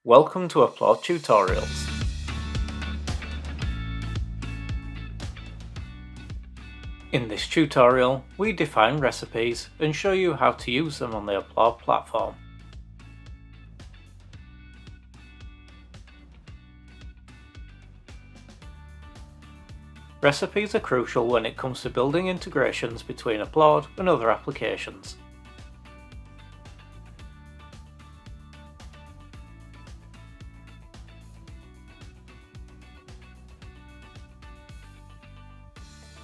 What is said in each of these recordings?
Welcome to Applaud Tutorials. In this tutorial, we define recipes and show you how to use them on the Applaud platform. Recipes are crucial when it comes to building integrations between Applaud and other applications.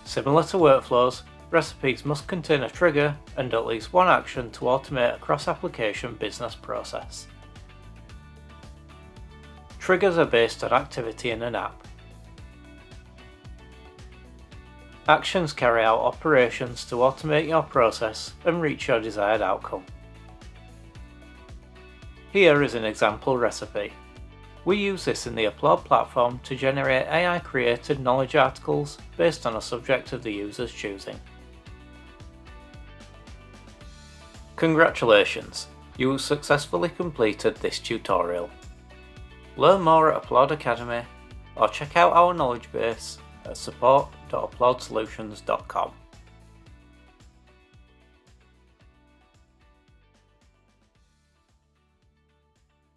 Similar to workflows, recipes must contain a trigger and at least one action to automate a cross-application business process. Triggers are based on activity in an app. Actions carry out operations to automate your process and reach your desired outcome. Here is an example recipe. We use this in the Applaud platform to generate AI-created knowledge articles based on a subject of the user's choosing. Congratulations! You have successfully completed this tutorial. Learn more at Applaud Academy or check out our knowledge base at support.applaudsolutions.com.